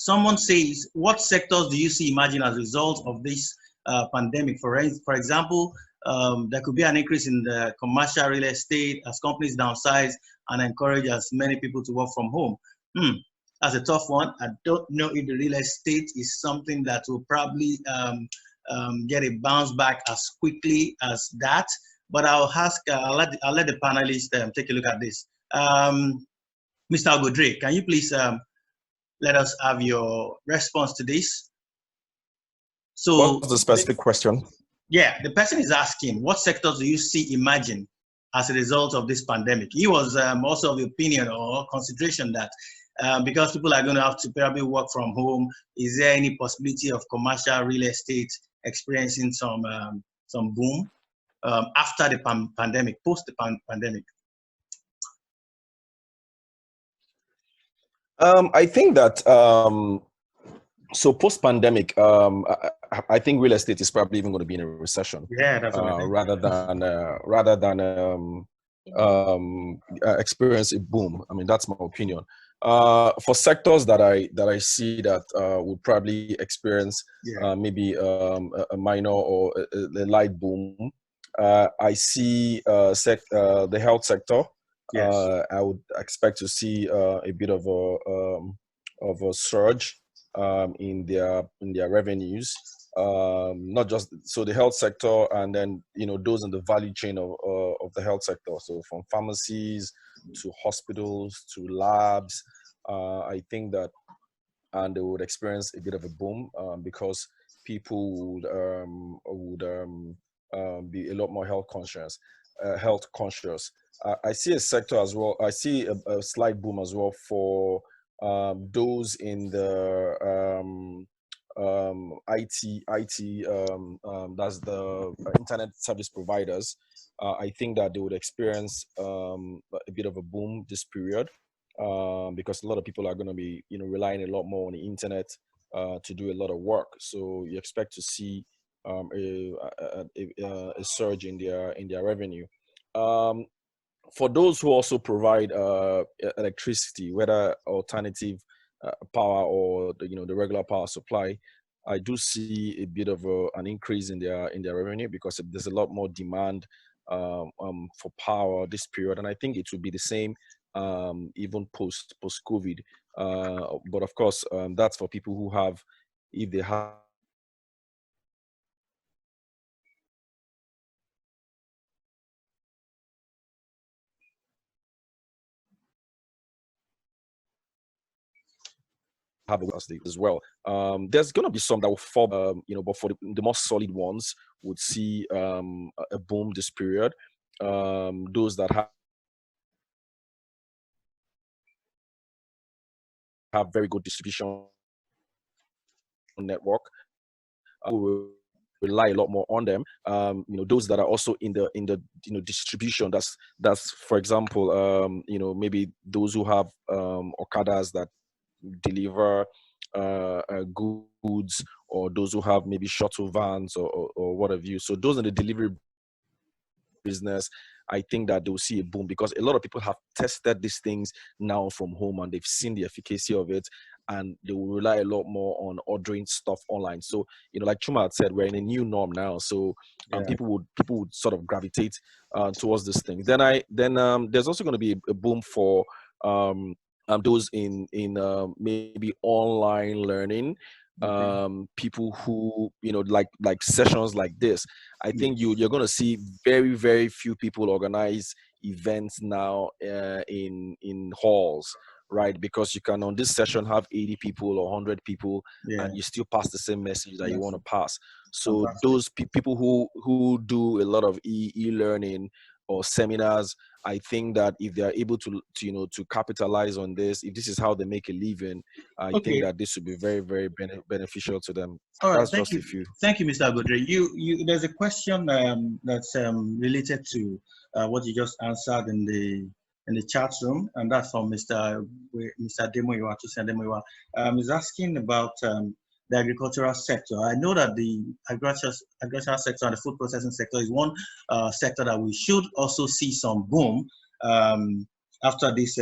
Someone says, what sectors do you see emerging as a result of this pandemic? For example, there could be an increase in the commercial real estate as companies downsize and encourage as many people to work from home. That's a tough one. I don't know if the real estate is something that will probably get a bounce back as quickly as that. But I'll let the panelists take a look at this. Mr. Ugodre, can you please let us have your response to this? So, what's the specific question? Yeah, the person is asking, what sectors do you see emerging as a result of this pandemic? He was also of the opinion or consideration that because people are going to have to probably work from home, is there any possibility of commercial real estate experiencing some boom after the pandemic, post the pandemic? I think that so post-pandemic, I think real estate is probably even going to be in a recession. Yeah, that's what I think. rather than experience a boom. I mean, that's my opinion. For sectors that I see that would probably experience maybe a minor or a light boom, I see the health sector. Yes. I would expect to see a bit of a surge in their revenues. Not just so the health sector, and then those in the value chain of the health sector. So from pharmacies to hospitals to labs, I think that, and they would experience a bit of a boom because people would be a lot more health conscious. I see a sector as well. I see a slight boom as well for those in the IT, that's the internet service providers. I think that they would experience a bit of a boom this period because a lot of people are going to be relying a lot more on the internet to do a lot of work. So you expect to see a surge in their revenue. For those who also provide electricity, whether alternative power or the regular power supply, I do see a bit of an increase in their revenue because there's a lot more demand for power this period, and I think it will be the same even post COVID. But of course, that's for people who have, if they have as well. There's going to be some that will fall, but for the more solid ones would see a boom this period. Those that have very good distribution network will rely a lot more on them. Those that are also in the distribution, that's for example, maybe those who have Okadas that deliver goods, or those who have maybe shuttle vans or what have you. So those in the delivery business, I think that they will see a boom because a lot of people have tested these things now from home and they've seen the efficacy of it, and they will rely a lot more on ordering stuff online. So like Chuma had said, we're in a new norm now. So people would sort of gravitate towards this thing. Then there's also going to be a boom for those in maybe online learning, people who like sessions like this. I think you're going to see very, very few people organize events now in halls, right? Because you can on this session have 80 people or 100 people, and you still pass the same message that you want to pass. So those people who do a lot of e-learning or seminars, I think that if they are able to capitalize on this, if this is how they make a living, I think that this would be very, very beneficial to them. All right, that's just a few. Thank you, Mr. Ugodre. There's a question that's related to what you just answered in the chat room, and that's from Mr. Demoiwa, Tusen Demoiwa. He's asking about the agricultural sector. I know that the agricultural sector and the food processing sector is one sector that we should also see some boom after this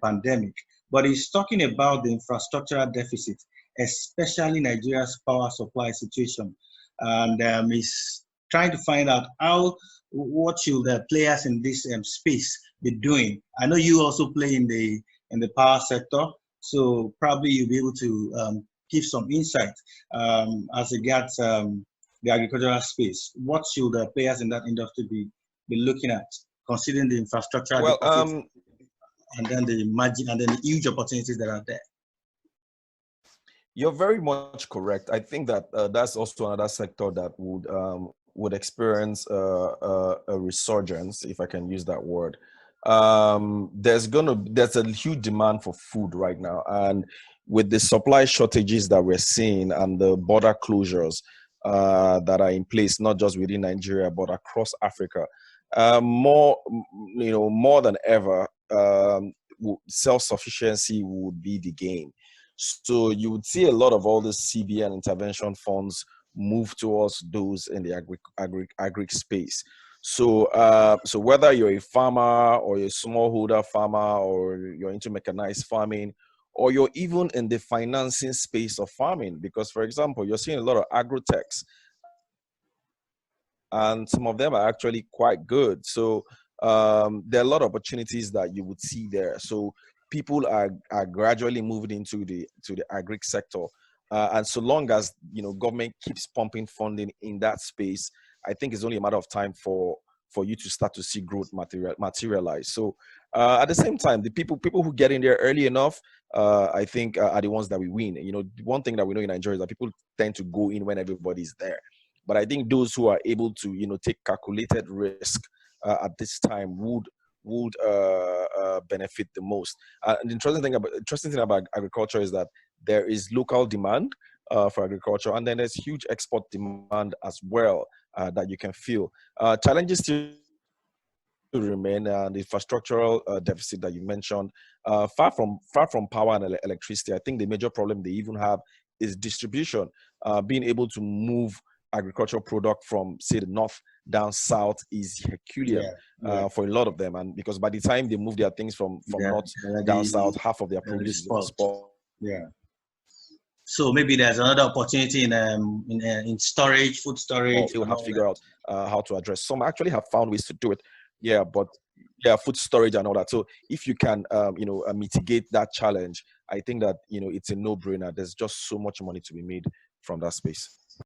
pandemic. but he's talking about the infrastructural deficit, especially Nigeria's power supply situation. And he's trying to find out what should the players in this space be doing. I know you also play in the power sector, so probably you'll be able to give some insight as regards the agricultural space. What should the players in that industry be looking at, considering the infrastructure deficit and then the margin and then the huge opportunities that are there? You're very much correct. I think that that's also another sector that would experience a resurgence, if I can use that word. There's a huge demand for food right now, and with the supply shortages that we're seeing and the border closures that are in place, not just within Nigeria but across Africa, more than ever, self-sufficiency would be the game. So you would see a lot of all the CBN intervention funds move towards those in the agri space. So so whether you're a farmer or a smallholder farmer, or you're into mechanized farming, or you're even in the financing space of farming, because for example, you're seeing a lot of agro-techs, and some of them are actually quite good. So there are a lot of opportunities that you would see there. So people are gradually moving into the agri sector, and so long as government keeps pumping funding in that space, I think it's only a matter of time for you to start to see growth materialize. So at the same time, the people who get in there early enough, I think are the ones that we win. One thing that we know in Nigeria is that people tend to go in when everybody's there. But I think those who are able to take calculated risk at this time would benefit the most. And the interesting thing about agriculture is that there is local demand for agriculture, and then there's huge export demand as well that you can feel. Challenges still remain, the infrastructural deficit that you mentioned. Far from power and electricity, I think the major problem they even have is distribution. Being able to move agricultural product from, say, the north down south is Herculean for a lot of them, and because by the time they move their things from north down south, half of their produce is spoiled. Yeah. So maybe there's another opportunity in storage, food storage. They will have to figure out how to address. Some actually have found ways to do it. Yeah, but food storage and all that. So if you can, mitigate that challenge, I think that it's a no-brainer. There's just so much money to be made from that space.